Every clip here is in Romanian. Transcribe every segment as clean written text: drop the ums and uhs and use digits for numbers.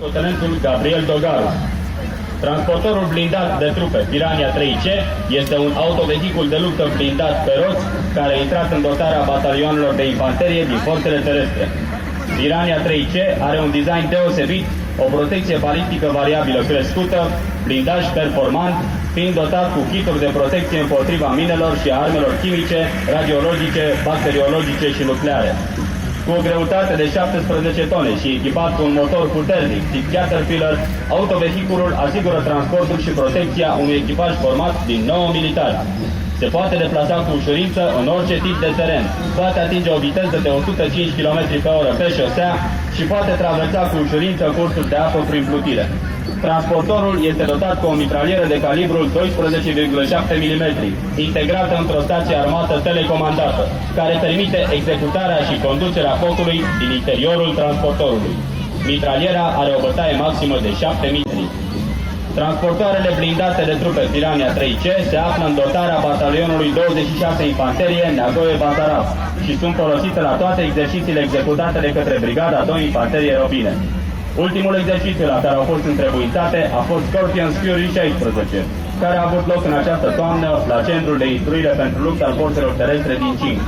locotenentul Gabriel Dogaru. Transportorul blindat de trupe Piranha 3C este un autovehicul de luptă blindat pe roți care a intrat în dotarea batalioanelor de infanterie din forțele terestre. Piranha 3C are un design deosebit, o protecție balistică variabilă crescută, blindaj performant, fiind dotat cu kituri de protecție împotriva minelor și armelor chimice, radiologice, bacteriologice și nucleare. Cu o greutate de 17 tone și echipat cu un motor puternic tip Caterpillar, autovehiculul asigură transportul și protecția unui echipaj format din 9 militari. Se poate deplasa cu ușurință în orice tip de teren, poate atinge o viteză de 105 km/h pe șosea și poate traversa cu ușurință cursuri de apă prin plutire. Transportorul este dotat cu o mitralieră de calibrul 12,7 mm, integrată într-o stație armată telecomandată, care permite executarea și conducerea focului din interiorul transportorului. Mitraliera are o bătaie maximă de 7 metri. Transportoarele blindate de trupe Piranha 3C se află în dotarea batalionului 26 Infanterie Neagoe Basarab și sunt folosite la toate exercițiile executate de către Brigada 2 Infanterie Robine. Ultimul exercițiu la care au fost întrebuințate a fost Scorpions Fury 16, care a avut loc în această toamnă la Centrul de Instruire pentru Luptă al Forțelor Terestre din Cinci.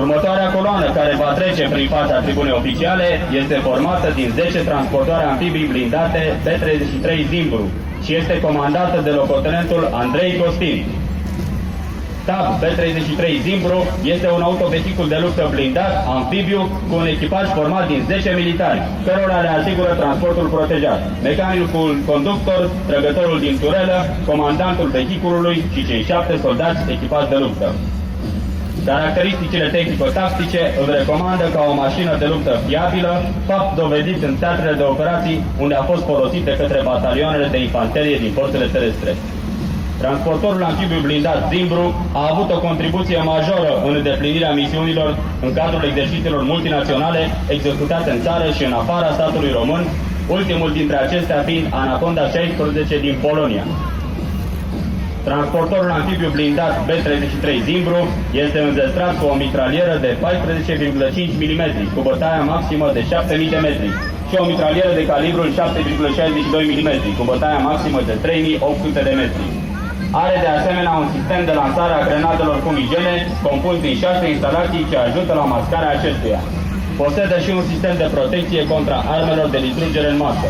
Următoarea coloană care va trece prin fața tribunei oficiale este formată din 10 transportoare amfibii blindate P-33 Zimbru și este comandată de locotenentul Andrei Costin. TAB P-33 Zimbru este un autovehicul de luptă blindat, amfibiu, cu un echipaj format din 10 militari, cărora le asigură transportul protejat, mecanicul conductor, trăgătorul din turelă, comandantul vehiculului și cei 7 soldați echipați de luptă. Caracteristicile tehnico-tactice îl recomandă ca o mașină de luptă fiabilă, fapt dovedit în teatrele de operații unde a fost folosit de către batalioanele de infanterie din forțele terestre. Transportorul amfibiu blindat Zimbru a avut o contribuție majoră în îndeplinirea misiunilor în cadrul exercițiilor multinaționale executate în țară și în afara statului român, ultimul dintre acestea fiind Anaconda 16 din Polonia. Transportorul amfibiu blindat B-33 Zimbru este înzestrat cu o mitralieră de 14,5 mm cu bătaia maximă de 7000 de metri și o mitralieră de calibrul 7,62 mm cu bătaia maximă de 3800 de metri. Are de asemenea un sistem de lansare a grenadelor fumigene compus din 6 instalații ce ajută la mascarea acestuia. Posedă și un sistem de protecție contra armelor de distrugere în masă.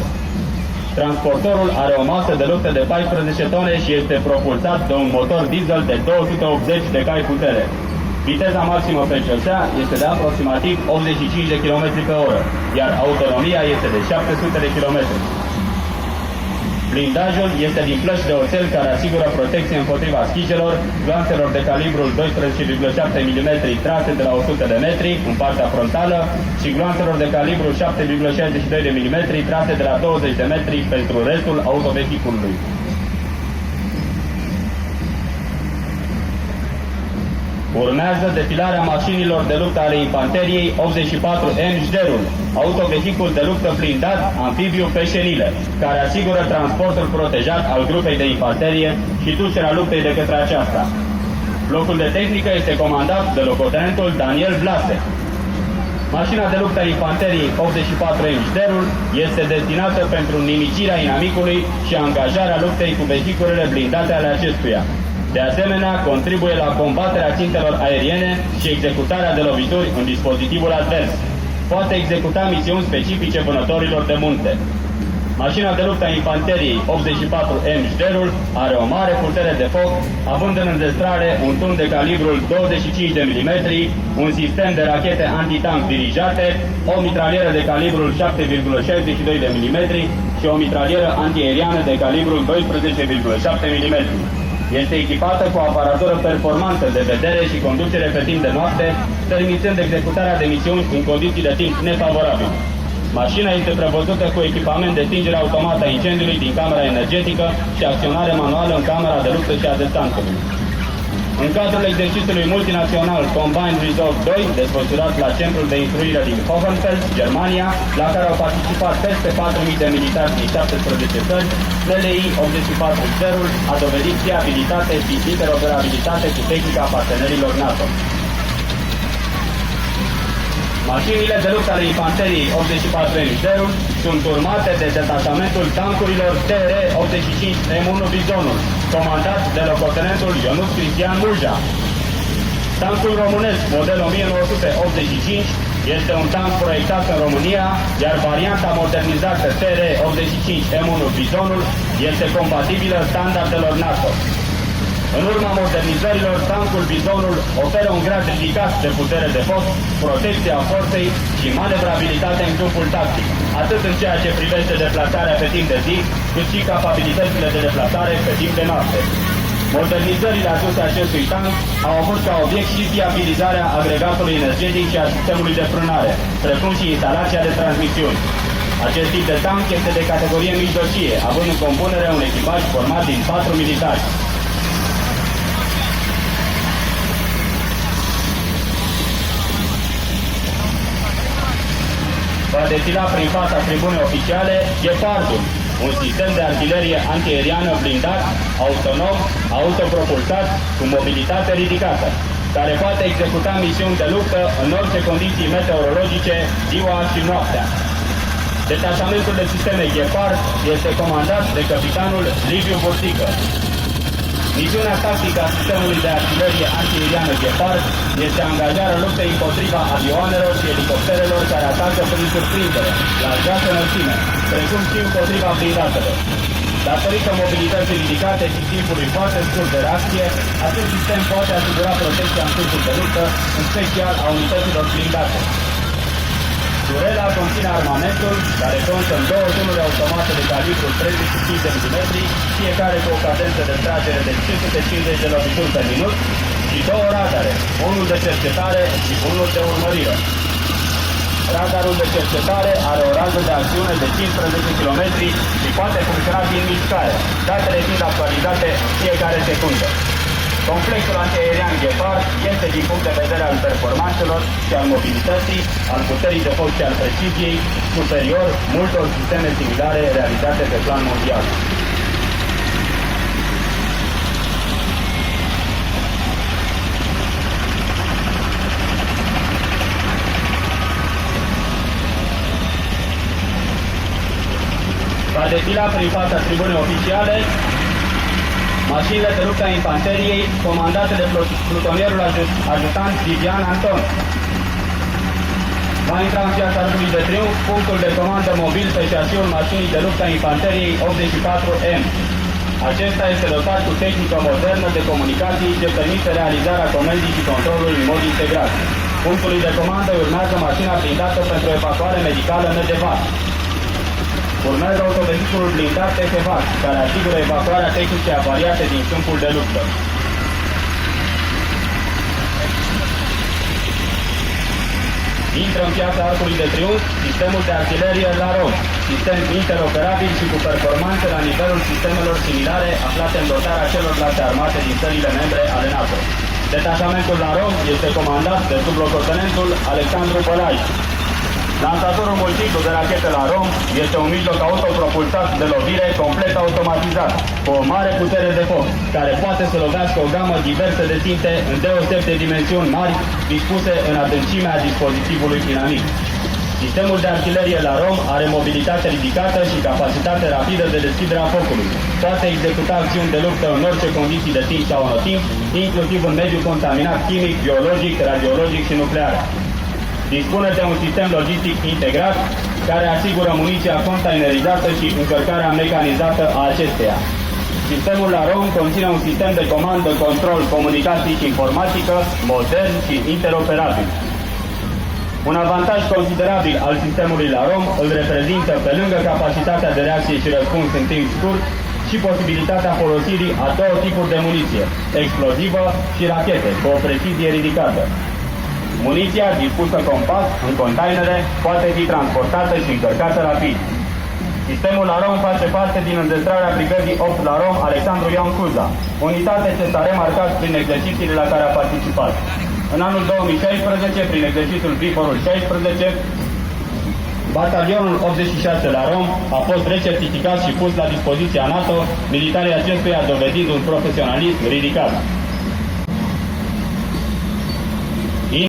Transportorul are o masă de luptă de 14 tone și este propulsat de un motor diesel de 280 de cai putere. Viteza maximă pe șosea este de aproximativ 85 de km/h, iar autonomia este de 700 de km. Blindajul este din plăci de oțel care asigură protecție împotriva schijelor, glanțelor de calibrul 12,7 mm trase de la 100 de metri în partea frontală și glanțelor de calibru 7,62 mm trase de la 20 de metri pentru restul autovehiculului. Urmează defilarea mașinilor de luptă ale infanteriei 84M Jderul, autovehicul de luptă blindat, amfibiu pe șenile, care asigură transportul protejat al grupei de infanterie și ducerea luptei de către aceasta. Blocul de tehnică este comandat de locotenentul Daniel Vlase. Mașina de luptă a infanteriei 84M Jderul este destinată pentru nimicirea inamicului și angajarea luptei cu vehiculele blindate ale acestuia. De asemenea, contribuie la combaterea țintelor aeriene și executarea de lovituri în dispozitivul advers. Poate executa misiuni specifice vânătorilor de munte. Mașina de luptă a infanteriei 84M Jderul are o mare putere de foc, având în înzestrare un tun de calibrul 25 de mm, un sistem de rachete antitank dirijate, o mitralieră de calibrul 7,62 de mm și o mitralieră antiaeriană de calibrul 12,7 mm. Este echipată cu o aparatură performantă de vedere și conducere pe timp de noapte, permițând executarea de misiuni în condiții de timp nefavorabile. Mașina este prevăzută cu echipament de stingere automată a incendiului din camera energetică și acționare manuală în camera de luptă și a destanțului. În cadrul exercițiului multinațional Combined Resolve 2, desfășurat la Centrul de Instruire din Hohenfels, Germania, la care au participat peste 4.000 de militari din 17 țări, LLI 84 Jderul a dovedit fiabilitate și interoperabilitate cu tehnica partenerilor NATO. Mașinile de luptă ale infanteriei 84 Enjderul sunt urmate de detașamentul tancurilor TR-85 M1 Bizonul, comandat de locotenentul Ionuț Cristian Muja. Tancul românesc, model 1985, este un tank proiectat în România, iar varianta modernizată TR-85 M1 Bizonul este compatibilă standardelor NATO. În urma modernizărilor, tancul Bizonul oferă un grad ridicat de putere de foc, protecție a forței și manevrabilitate în câmpul tactic, atât în ceea ce privește deplasarea pe timp de zi, cât și capabilitățile de deplasare pe timp de noapte. Modernizările aduse acestui tank au avut ca obiect și fiabilizarea agregatului energetic și a sistemului de frânare, precum și instalația de transmisiuni. Acest tip de tank este de categorie mijlocie, având în compunere un echipaj format din 4 militari. Va defila prin fața tribunei oficiale Ghepardul, un sistem de artilerie antiaeriană blindat, autonom, autopropulsat, cu mobilitate ridicată, care poate executa misiuni de luptă în orice condiții meteorologice, ziua și noaptea. Detașamentul de sisteme Ghepard este comandat de capitanul Liviu Burtică. Misiunea tactică a sistemului de artilerie antiaeriană Ghepard este angajarea luptei împotriva avioanelor și elicopterelor care atacă prin surprindere, la joasă înălțime, precum și împotriva blindatelor. Datorită mobilității ridicate și timpului foarte scurt de reacție, acest sistem poate asigura protecția în timpul de luptă, în special a unităților blindate. Durela conține armamentul, care constă în două tunuri automate de calibru 35 de mm, fiecare cu o cadență de tragere de 550 de lovituri pe minut, și două radare, unul de cercetare și unul de urmărire. Radarul de cercetare are o rază de acțiune de 15 km și poate funcționa din mișcare, datele fiind actualizate fiecare secundă. Complexul antiaerian Ghepard este, din punct de vedere al performanțelor și al mobilității, al puterii de foc și al preciziei, superior multor sisteme similare realizate pe plan mondial. Va defila prin fața tribunei oficiale mașinile de luptă a infanteriei comandate de plutonierul ajutant Vivian Anton. Va intra în piața Arcului de Triunf punctul de comandă mobil pe șasiul mașinii de luptă a infanteriei 84M. Acesta este dotat cu tehnică modernă de comunicații ce permite realizarea comenzii și controlului în mod integrat. Punctului de comandă urmează mașina blindată pentru evacuare medicală Medevac. Urmează autovehiculul blindat TFVAC, care asigură evacuarea tehnicii avariate din câmpul de luptă. Intră în piața Arcului de Triunf sistemul de artilerie Laron, sistem interoperabil și cu performanțe la nivelul sistemelor similare aflate în dotarea celorlalte armate din țările membre ale NATO. Detașamentul Laron este comandat de sublocotenentul Alexandru Bălaj. Lansatorul multiplu de rachete Laron este un mijloc autopropulsat de lovire complet automatizat, cu o mare putere de foc, care poate să lovească o gamă diversă de ținte în deosebite dimensiuni mari, dispuse în adâncimea dispozitivului inamic. Sistemul de artilerie Laron are mobilitate ridicată și capacitate rapidă de deschidere a focului. Poate executa acțiuni de luptă în orice condiții de timp sau anotimp, inclusiv în mediul contaminat chimic, biologic, radiologic și nuclear. Dispune de un sistem logistic integrat care asigură muniția containerizată și încărcarea mecanizată a acesteia. Sistemul Laron conține un sistem de comandă, control, comunicații și informatică modern și interoperabil. Un avantaj considerabil al sistemului Laron îl reprezintă, pe lângă capacitatea de reacție și răspuns în timp scurt, și posibilitatea folosirii a două tipuri de muniție, explozivă și rachete, cu o precizie ridicată. Muniția, dispusă compact, în containere, poate fi transportată și încărcată rapid. Sistemul Laron face parte din înzestrarea brigăzii 8 Laron Alexandru Ioan Cuza, unitate ce s-a remarcat prin exercițiile la care a participat. În anul 2016, prin exercițiul Viforul 16, batalionul 86 Laron a fost recertificat și pus la dispoziția NATO, militarii acestuia dovedind un profesionalism ridicat.